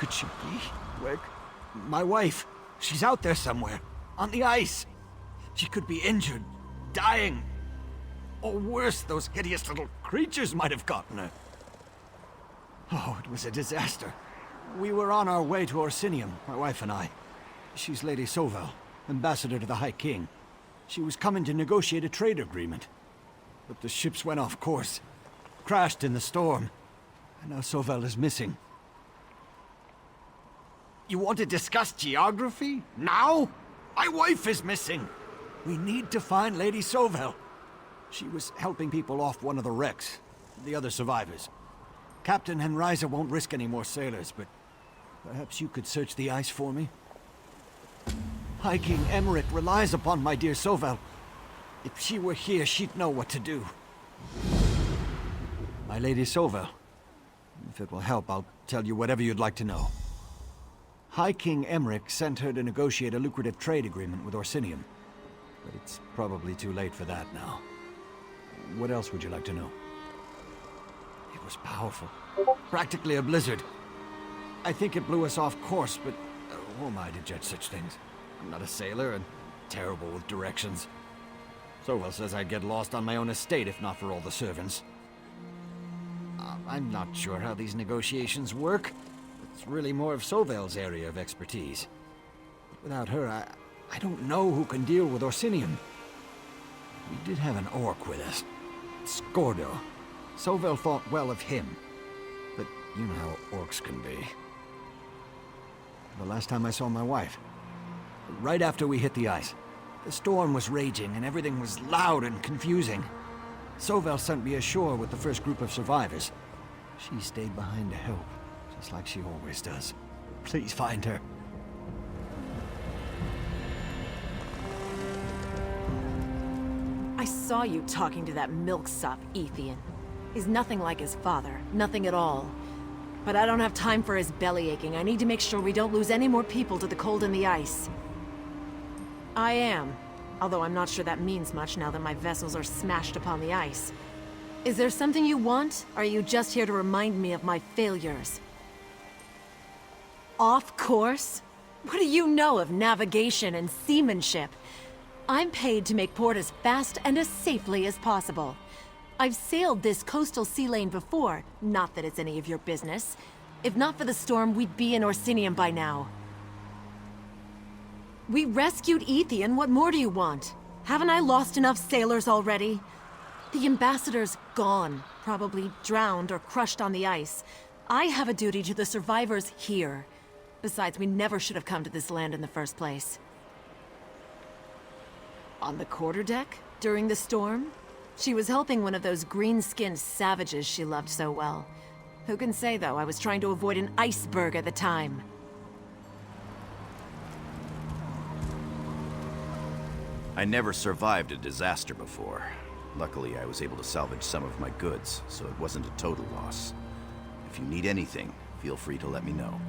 could she be? Where... My wife. She's out there somewhere. On the ice. She could be injured. Dying. Or worse, those hideous little creatures might have gotten her. Oh, it was a disaster. We were on our way to Orsinium, my wife and I. She's Lady Sovel, ambassador to the High King. She was coming to negotiate a trade agreement. But the ships went off course. Crashed in the storm. And now Sovel is missing. You want to discuss geography? Now? My wife is missing! We need to find Lady Sovel. She was helping people off one of the wrecks. The other survivors. Captain Henriza won't risk any more sailors, but perhaps you could search the ice for me? High King Emmerich relies upon my dear Sovel. If she were here, she'd know what to do. My Lady Sovel. If it will help, I'll tell you whatever you'd like to know. High King Emmerich sent her to negotiate a lucrative trade agreement with Orsinium. But it's probably too late for that now. What else would you like to know? It was powerful. Practically a blizzard. I think it blew us off course, but who am I to judge such things? I'm not a sailor and terrible with directions. Sovel says I'd get lost on my own estate if not for all the servants. I'm not sure how these negotiations work. It's really more of Sovel's area of expertise. But without her, I don't know who can deal with Orsinium. We did have an orc with us. Skordo. Sovel thought well of him. But you know how orcs can be. The last time I saw my wife. Right after we hit the ice. The storm was raging and everything was loud and confusing. Sovel sent me ashore with the first group of survivors. She stayed behind to help, just like she always does. Please find her. I saw you talking to that milksop, Ethian. He's nothing like his father, nothing at all. But I don't have time for his belly aching. I need to make sure we don't lose any more people to the cold and the ice. I am. Although I'm not sure that means much now that my vessels are smashed upon the ice. Is there something you want? Or are you just here to remind me of my failures? Off course? What do you know of navigation and seamanship? I'm paid to make port as fast and as safely as possible. I've sailed this coastal sea lane before, not that it's any of your business. If not for the storm, we'd be in Orsinium by now. We rescued Ethian, what more do you want? Haven't I lost enough sailors already? The ambassador's gone, probably drowned or crushed on the ice. I have a duty to the survivors here. Besides, we never should have come to this land in the first place. On the quarterdeck, during the storm? She was helping one of those green-skinned savages she loved so well. Who can say, though, I was trying to avoid an iceberg at the time. I never survived a disaster before. Luckily, I was able to salvage some of my goods, so it wasn't a total loss. If you need anything, feel free to let me know.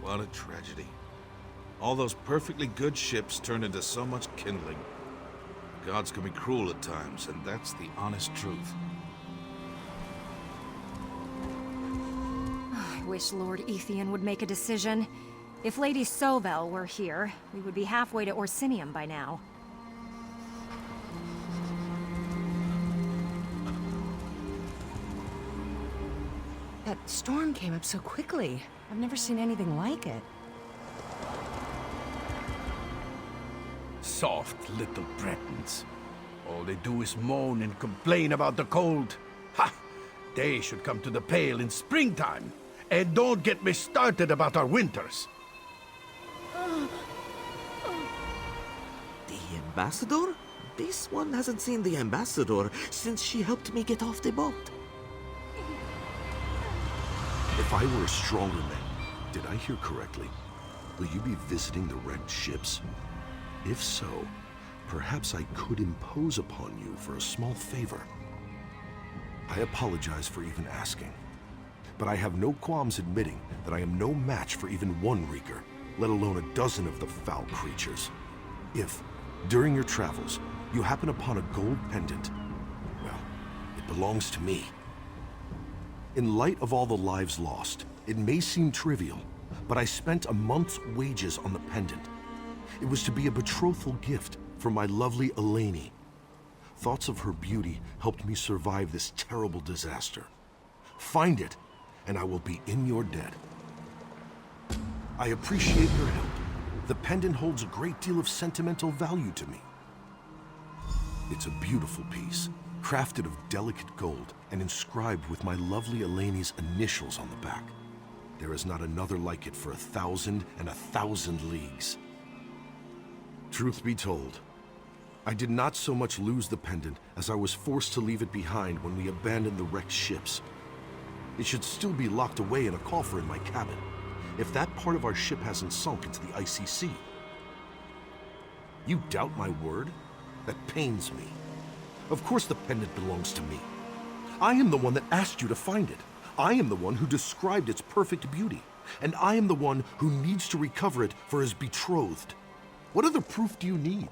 What a tragedy. All those perfectly good ships turned into so much kindling. Gods can be cruel at times, and that's the honest truth. I wish Lord Ethian would make a decision. If Lady Sovel were here, we would be halfway to Orsinium by now. That storm came up so quickly. I've never seen anything like it. Soft little Bretons. All they do is moan and complain about the cold. Ha! They should come to the Pale in springtime. And don't get me started about our winters. The ambassador? This one hasn't seen the ambassador since she helped me get off the boat. If I were a stronger man, did I hear correctly? Will you be visiting the wrecked ships? If so, perhaps I could impose upon you for a small favor. I apologize for even asking, but I have no qualms admitting that I am no match for even one Reeker. let alone a dozen of the foul creatures. If, during your travels, you happen upon a gold pendant, well, it belongs to me. In light of all the lives lost, it may seem trivial, but I spent a month's wages on the pendant. It was to be a betrothal gift for my lovely Eleni. Thoughts of her beauty helped me survive this terrible disaster. Find it, and I will be in your debt. I appreciate your help. The pendant holds a great deal of sentimental value to me. It's a beautiful piece, crafted of delicate gold and inscribed with my lovely Eleni's initials on the back. There is not another like it for 1,000 leagues. Truth be told, I did not so much lose the pendant as I was forced to leave it behind when we abandoned the wrecked ships. It should still be locked away in a coffer in my cabin, if that part of our ship hasn't sunk into the icy sea. You doubt my word? That pains me. Of course the pendant belongs to me. I am the one that asked you to find it. I am the one who described its perfect beauty. And I am the one who needs to recover it for his betrothed. What other proof do you need?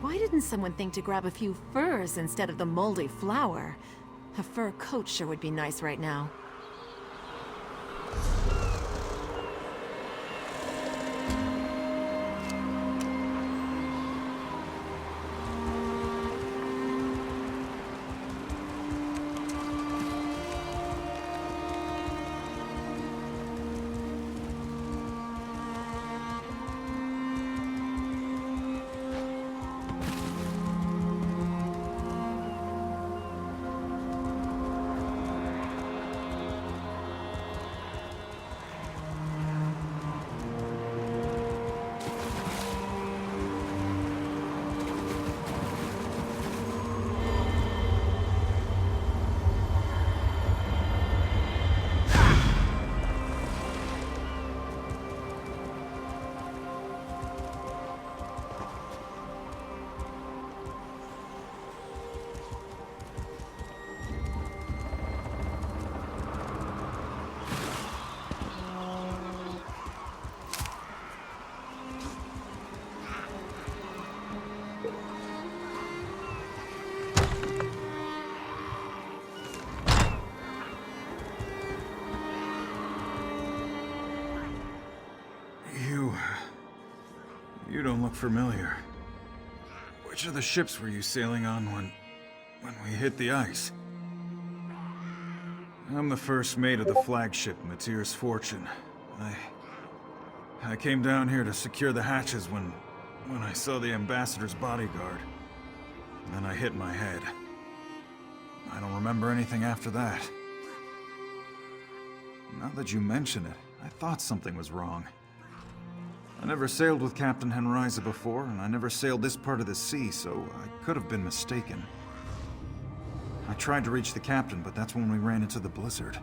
Why didn't someone think to grab a few furs instead of the moldy flower? A fur coat sure would be nice right now. You don't look familiar. Which of the ships were you sailing on when we hit the ice? I'm the first mate of the flagship, Matir's Fortune. I came down here to secure the hatches when I saw the ambassador's bodyguard. Then I hit my head. I don't remember anything after that. Now that you mention it, I thought something was wrong. I never sailed with Captain Henriza before, and I never sailed this part of the sea, so I could have been mistaken. I tried to reach the captain, but that's when we ran into the blizzard.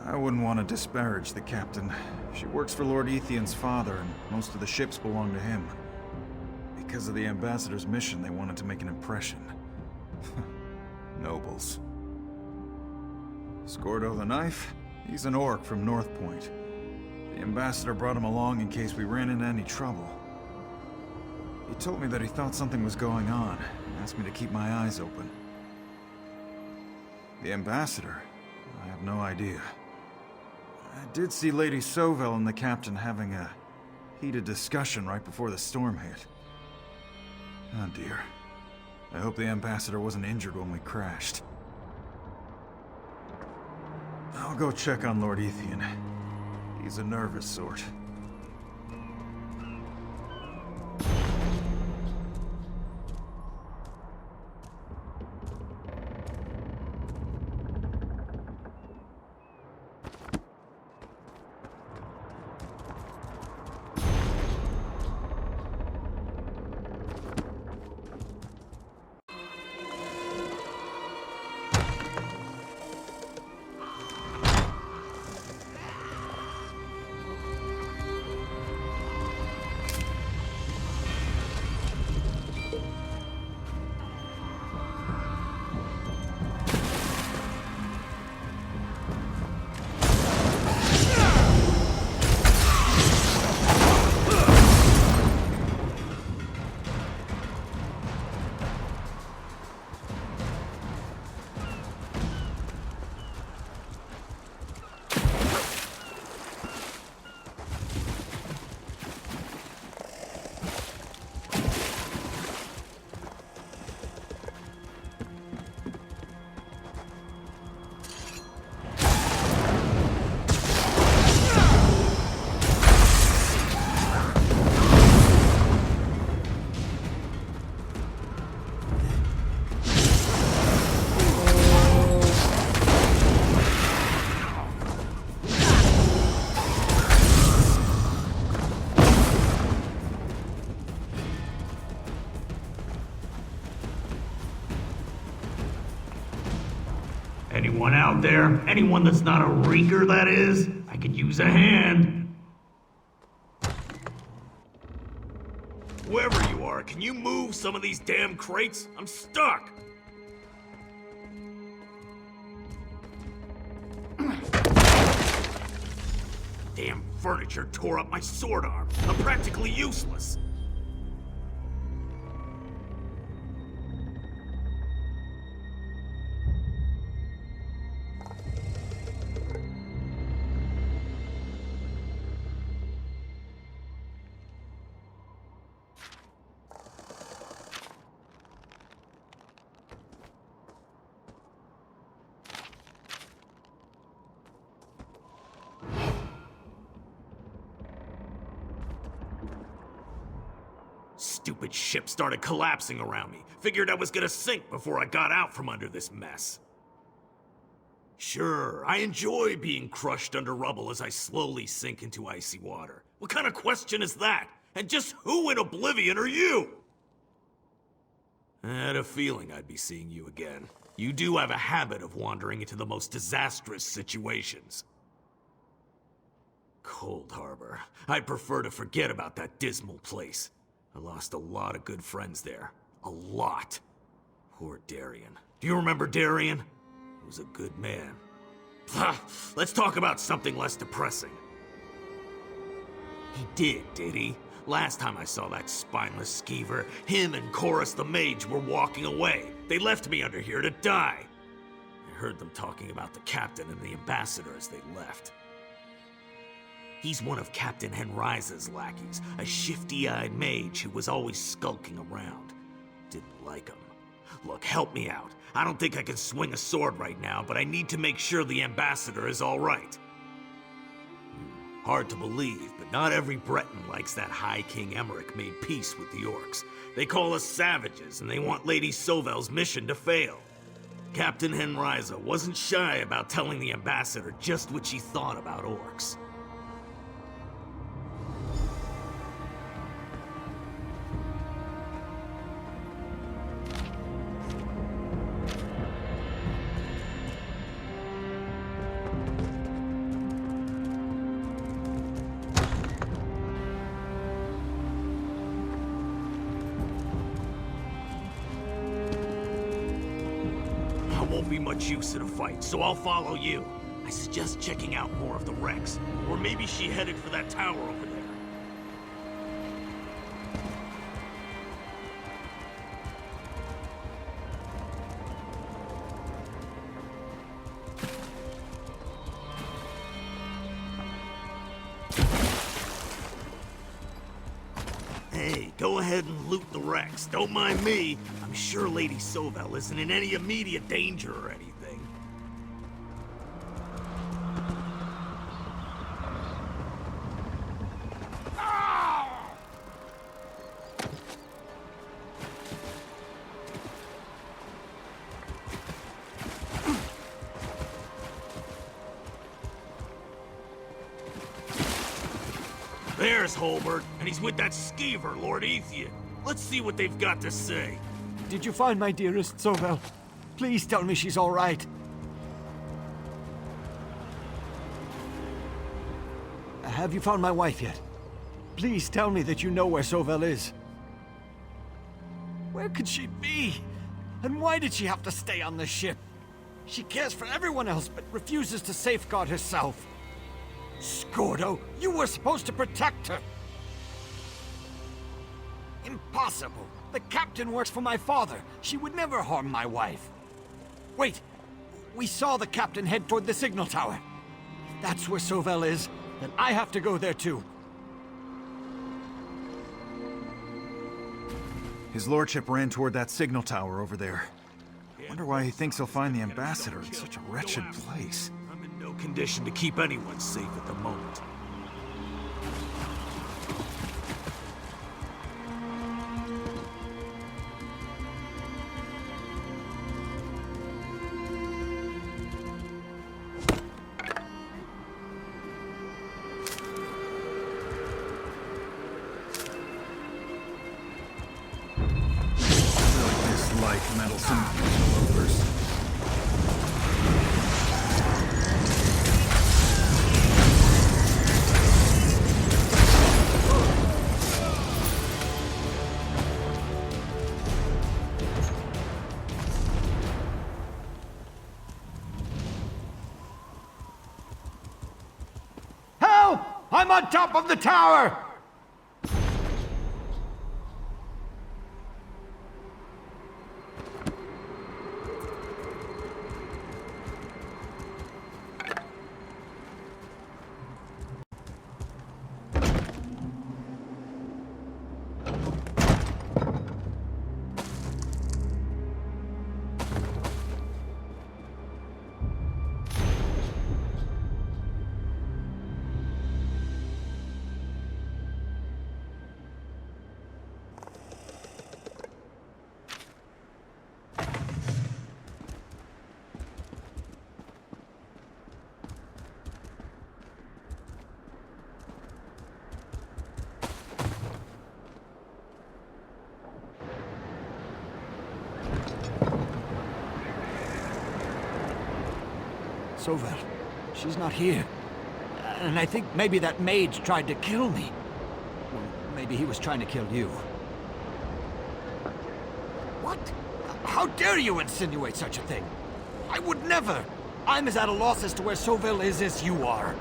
I wouldn't want to disparage the captain. She works for Lord Ethian's father, and most of the ships belong to him. Because of the ambassador's mission, they wanted to make an impression. Nobles. Scordo the Knife? He's an orc from North Point. The ambassador brought him along in case we ran into any trouble. He told me that he thought something was going on, and asked me to keep my eyes open. The ambassador? I have no idea. I did see Lady Sovel and the captain having a heated discussion right before the storm hit. Oh dear. I hope the ambassador wasn't injured when we crashed. I'll go check on Lord Ethian. He's a nervous sort. Anyone out there? Anyone that's not a reeker, that is? I could use a hand. Whoever you are, can you move some of these damn crates? I'm stuck! Damn furniture tore up my sword arm. I'm practically useless. Stupid ship started collapsing around me. Figured I was gonna sink before I got out from under this mess. Sure, I enjoy being crushed under rubble as I slowly sink into icy water. What kind of question is that? And just who in oblivion are you? I had a feeling I'd be seeing you again. You do have a habit of wandering into the most disastrous situations. Cold Harbor. I'd prefer to forget about that dismal place. I lost a lot of good friends there. A lot. Poor Darien. Do you remember Darien? He was a good man. Let's talk about something less depressing. He did he? Last time I saw that spineless skeever, him and Chorus the Mage were walking away. They left me under here to die. I heard them talking about the captain and the ambassador as they left. He's one of Captain Henriza's lackeys, a shifty-eyed mage who was always skulking around. Didn't like him. Look, help me out. I don't think I can swing a sword right now, but I need to make sure the ambassador is all right. Hard to believe, but not every Breton likes that High King Emmerich made peace with the orcs. They call us savages, and they want Lady Sovel's mission to fail. Captain Henriza wasn't shy about telling the ambassador just what she thought about orcs. Won't be much use in a fight, so I'll follow you. I suggest checking out more of the wrecks. Or maybe she headed for that tower over there. Hey, go ahead and loot the wrecks. Don't mind me. I'm sure Lady Sovel isn't in any immediate danger or anything. There's Holbert, and he's with that skeever, Lord Ethian. Let's see what they've got to say. Did you find my dearest Sovel? Please tell me she's all right. Have you found my wife yet? Please tell me that you know where Sovel is. Where could she be? And why did she have to stay on the ship? She cares for everyone else, but refuses to safeguard herself. Scordo, you were supposed to protect her! Impossible! The captain works for my father. She would never harm my wife. Wait! We saw the captain head toward the signal tower. If that's where Sovel is, then I have to go there too. His lordship ran toward that signal tower over there. Wonder why he thinks he'll find the ambassador in such a wretched place. I'm in no condition to keep anyone safe at the moment. Meddlesome interlopers. I'm on top of the tower! Sovel, she's not here. And I think maybe that mage tried to kill me. Or maybe he was trying to kill you. What? How dare you insinuate such a thing? I would never! I'm as at a loss as to where Sovel is as you are.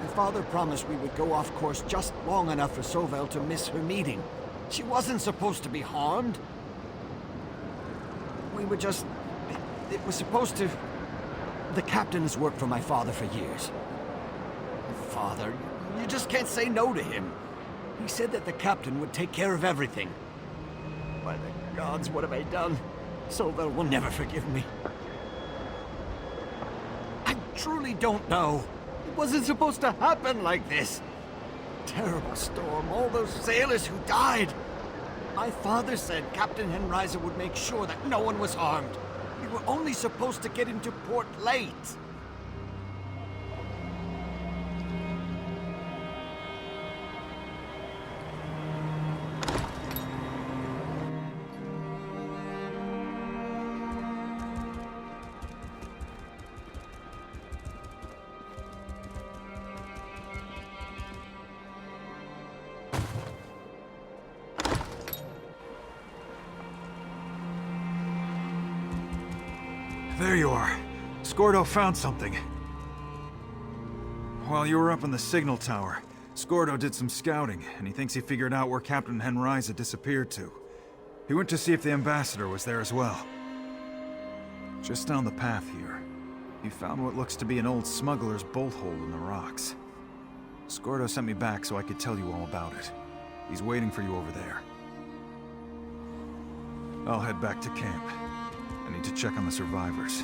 My father promised we would go off course just long enough for Sovel to miss her meeting. She wasn't supposed to be harmed. We were just... It was supposed to... The captain has worked for my father for years. Father, you just can't say no to him. He said that the captain would take care of everything. By the gods, what have I done? Sovel will never forgive me. I truly don't know. It wasn't supposed to happen like this. Terrible storm, all those sailors who died. My father said Captain Henriza would make sure that no one was harmed. We were only supposed to get into port late. There you are. Scordo found something. While you were up in the signal tower, Scordo did some scouting, and he thinks he figured out where Captain Henriza disappeared to. He went to see if the ambassador was there as well. Just down the path here, he found what looks to be an old smuggler's bolt hole in the rocks. Scordo sent me back so I could tell you all about it. He's waiting for you over there. I'll head back to camp. I need to check on the survivors.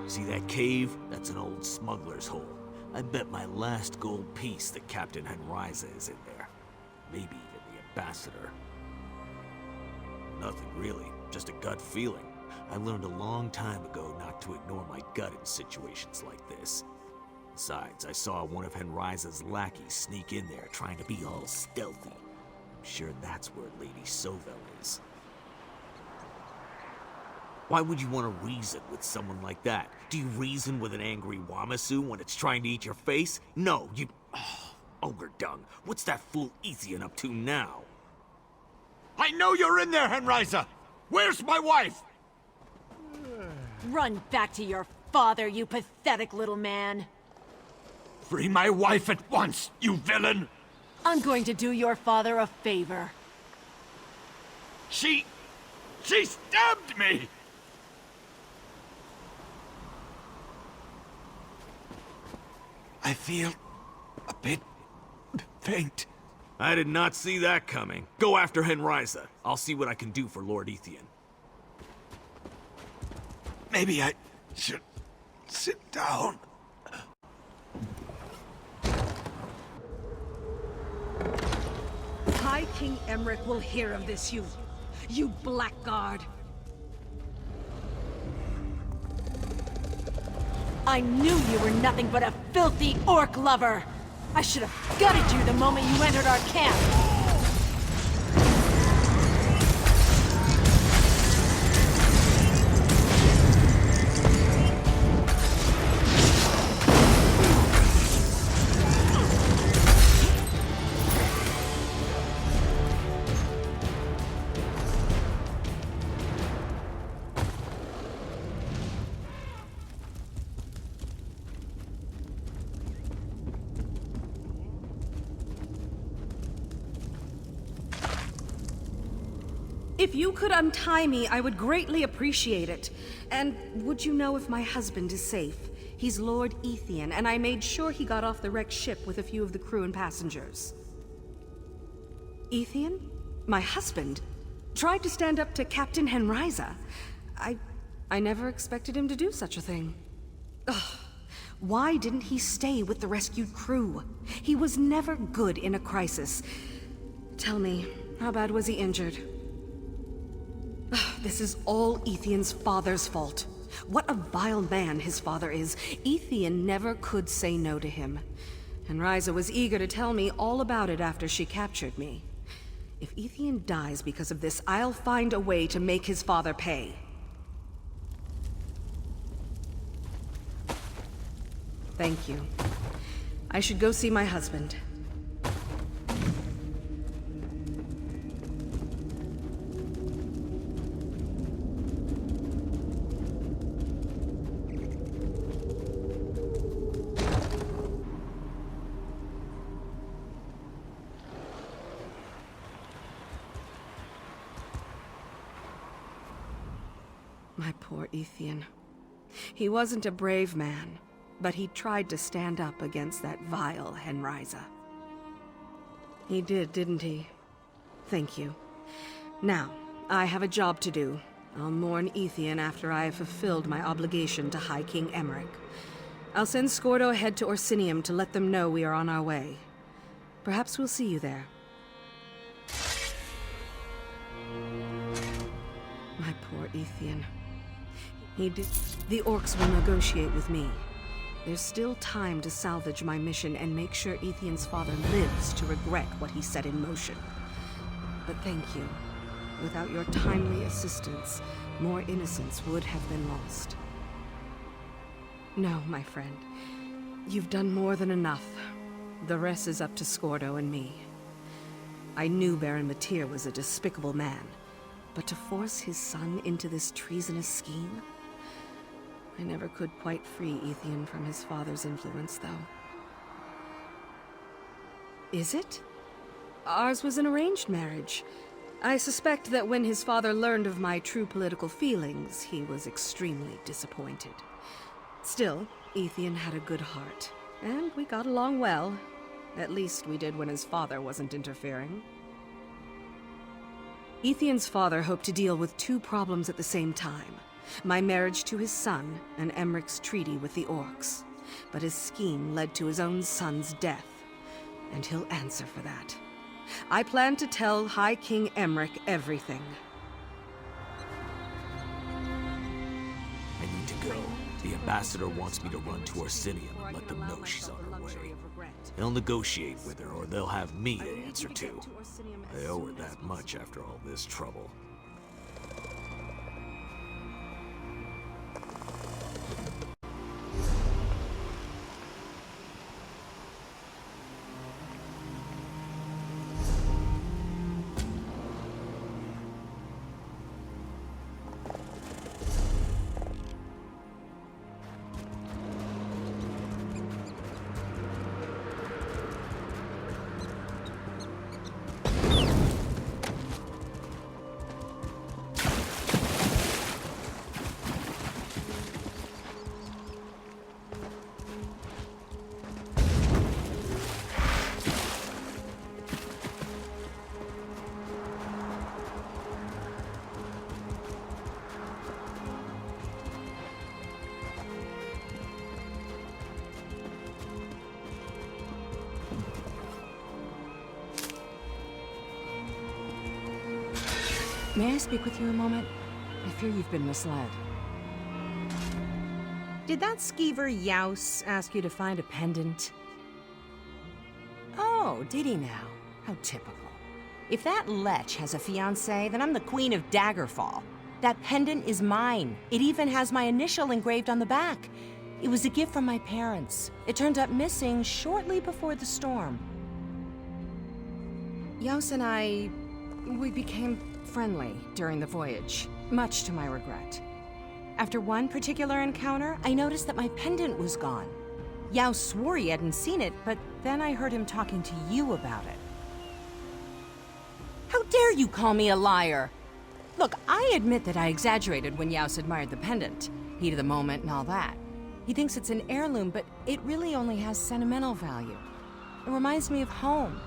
See that cave? That's an old smuggler's hole. I bet my last gold piece that Captain Henriza is in there. Maybe even the ambassador. Nothing really, just a gut feeling. I learned a long time ago not to ignore my gut in situations like this. Besides, I saw one of Henriza's lackeys sneak in there trying to be all stealthy. I'm sure that's where Lady Sovel is. Why would you want to reason with someone like that? Do you reason with an angry Wamasu when it's trying to eat your face? No, you... Oh, ogre dung. What's that fool Ethian up to now? I know you're in there, Henriza! Where's my wife? Run back to your father, you pathetic little man. Free my wife at once, you villain! I'm going to do your father a favor. She stabbed me! I feel a bit faint. I did not see that coming. Go after Henriza. I'll see what I can do for Lord Ethian. Maybe I should sit down. High King Emmerich will hear of this, you blackguard. I knew you were nothing but a filthy orc lover. I should have gutted you the moment you entered our camp. If you could untie me, I would greatly appreciate it. And would you know if my husband is safe? He's Lord Ethian, and I made sure he got off the wrecked ship with a few of the crew and passengers. Ethian? My husband? Tried to stand up to Captain Henriza. I never expected him to do such a thing. Ugh. Why didn't he stay with the rescued crew? He was never good in a crisis. Tell me, how bad was he injured? Ugh, this is all Ethian's father's fault. What a vile man his father is. Ethian never could say no to him. Henriza was eager to tell me all about it after she captured me. If Ethian dies because of this, I'll find a way to make his father pay. Thank you. I should go see my husband. My poor Ethian. He wasn't a brave man, but he tried to stand up against that vile Henriza. He did, didn't he? Thank you. Now, I have a job to do. I'll mourn Ethian after I have fulfilled my obligation to High King Emmerich. I'll send Scordo ahead to Orsinium to let them know we are on our way. Perhaps we'll see you there. My poor Ethian. The orcs will negotiate with me. There's still time to salvage my mission and make sure Ethian's father lives to regret what he set in motion. But thank you. Without your timely assistance, more innocents would have been lost. No, my friend. You've done more than enough. The rest is up to Scordo and me. I knew Baron Matir was a despicable man, but to force his son into this treasonous scheme? I never could quite free Ethian from his father's influence, though. Is it? Ours was an arranged marriage. I suspect that when his father learned of my true political feelings, he was extremely disappointed. Still, Ethian had a good heart, and we got along well. At least we did when his father wasn't interfering. Ethian's father hoped to deal with two problems at the same time. My marriage to his son, and Emmerich's treaty with the orcs. But his scheme led to his own son's death, and he'll answer for that. I plan to tell High King Emmerich everything. I need to go. The ambassador wants me to run to Orsinium and let them know she's on her way. They'll negotiate with her, or they'll have me to answer to. I owe her that much after all this trouble. May I speak with you a moment? I fear you've been misled. Did that skeever Yaus ask you to find a pendant? Oh, did he now? How typical. If that lech has a fiancé, then I'm the Queen of Daggerfall. That pendant is mine. It even has my initial engraved on the back. It was a gift from my parents. It turned up missing shortly before the storm. Yaus and we became friendly during the voyage, much to my regret. After one particular encounter, I noticed that my pendant was gone. Yaus swore he hadn't seen it, but then I heard him talking to you about it. How dare you call me a liar? Look, I admit that I exaggerated when Yaos admired the pendant. Heat of the moment and all that. He thinks it's an heirloom, but it really only has sentimental value. It reminds me of home.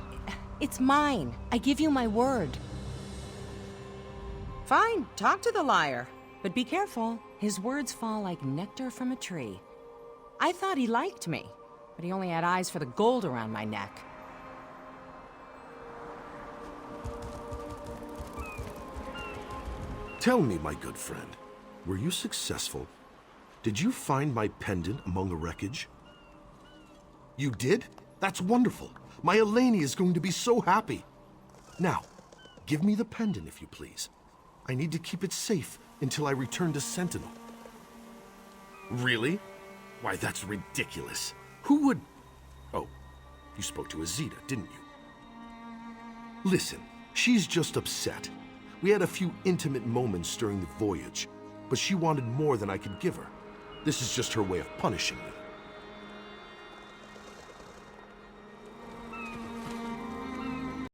It's mine. I give you my word. Fine, talk to the liar. But be careful. His words fall like nectar from a tree. I thought he liked me, but he only had eyes for the gold around my neck. Tell me, my good friend, were you successful? Did you find my pendant among the wreckage? You did? That's wonderful. My Eleni is going to be so happy. Now, give me the pendant, if you please. I need to keep it safe until I return to Sentinel. Really? Why, that's ridiculous. Who would... Oh, you spoke to Azita, didn't you? Listen, she's just upset. We had a few intimate moments during the voyage, but she wanted more than I could give her. This is just her way of punishing me.